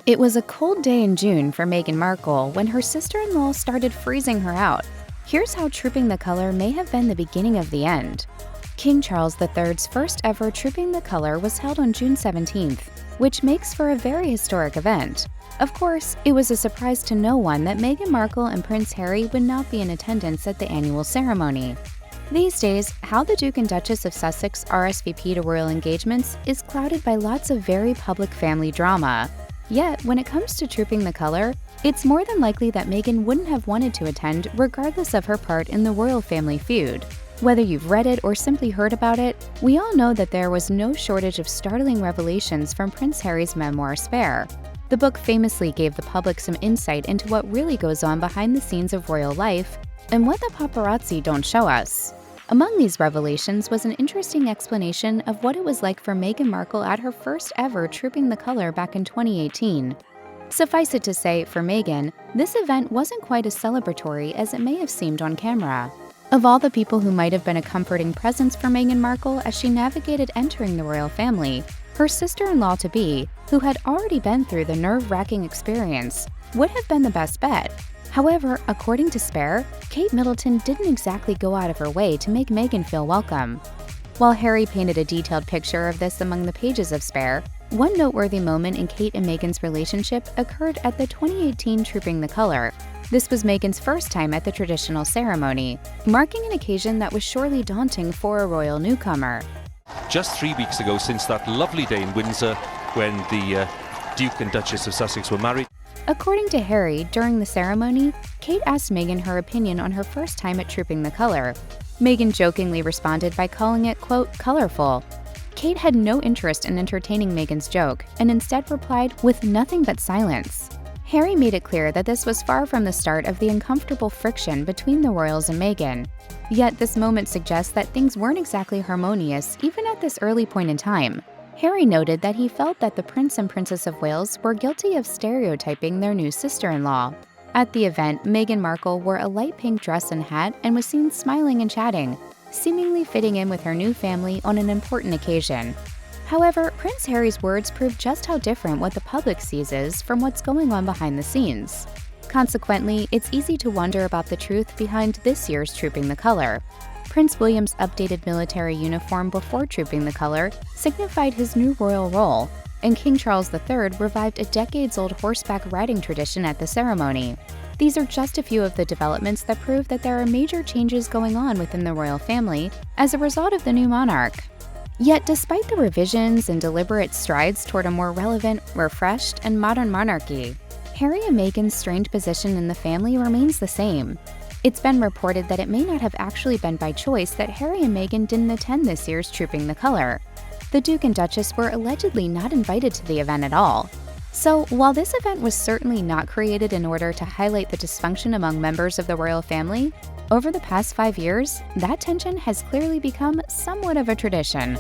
It was a cold day in June for Meghan Markle when her sister-in-law started freezing her out. Here's how Trooping the Color may have been the beginning of the end. King Charles III's first ever Trooping the Color was held on June 17th, which makes for a very historic event. Of course, it was a surprise to no one that Meghan Markle and Prince Harry would not be in attendance at the annual ceremony. These days, how the Duke and Duchess of Sussex RSVP to royal engagements is clouded by lots of very public family drama. Yet, when it comes to Trooping the Color, it's more than likely that Meghan wouldn't have wanted to attend regardless of her part in the royal family feud. Whether you've read it or simply heard about it, we all know that there was no shortage of startling revelations from Prince Harry's memoir Spare. The book famously gave the public some insight into what really goes on behind the scenes of royal life and what the paparazzi don't show us. Among these revelations was an interesting explanation of what it was like for Meghan Markle at her first ever Trooping the Color back in 2018. Suffice it to say, for Meghan, this event wasn't quite as celebratory as it may have seemed on camera. Of all the people who might have been a comforting presence for Meghan Markle as she navigated entering the royal family, her sister-in-law-to-be, who had already been through the nerve-wracking experience, would have been the best bet. However, according to Spare, Kate Middleton didn't exactly go out of her way to make Meghan feel welcome. While Harry painted a detailed picture of this among the pages of Spare, one noteworthy moment in Kate and Meghan's relationship occurred at the 2018 Trooping the Color. This was Meghan's first time at the traditional ceremony, marking an occasion that was surely daunting for a royal newcomer. Just 3 weeks ago, since that lovely day in Windsor when the Duke and Duchess of Sussex were married. According to Harry, during the ceremony, Kate asked Meghan her opinion on her first time at Trooping the Color. Meghan jokingly responded by calling it, quote, colorful. Kate had no interest in entertaining Meghan's joke and instead replied with nothing but silence. Harry made it clear that this was far from the start of the uncomfortable friction between the royals and Meghan. Yet this moment suggests that things weren't exactly harmonious even at this early point in time. Harry noted that he felt that the Prince and Princess of Wales were guilty of stereotyping their new sister-in-law. At the event, Meghan Markle wore a light pink dress and hat and was seen smiling and chatting, seemingly fitting in with her new family on an important occasion. However, Prince Harry's words prove just how different what the public sees is from what's going on behind the scenes. Consequently, it's easy to wonder about the truth behind this year's Trooping the Color. Prince William's updated military uniform before Trooping the Color signified his new royal role, and King Charles III revived a decades-old horseback riding tradition at the ceremony. These are just a few of the developments that prove that there are major changes going on within the royal family as a result of the new monarch. Yet despite the revisions and deliberate strides toward a more relevant, refreshed, and modern monarchy, Harry and Meghan's strained position in the family remains the same. It's been reported that it may not have actually been by choice that Harry and Meghan didn't attend this year's Trooping the Color. The Duke and Duchess were allegedly not invited to the event at all. So, while this event was certainly not created in order to highlight the dysfunction among members of the royal family, over the past 5 years, that tension has clearly become somewhat of a tradition.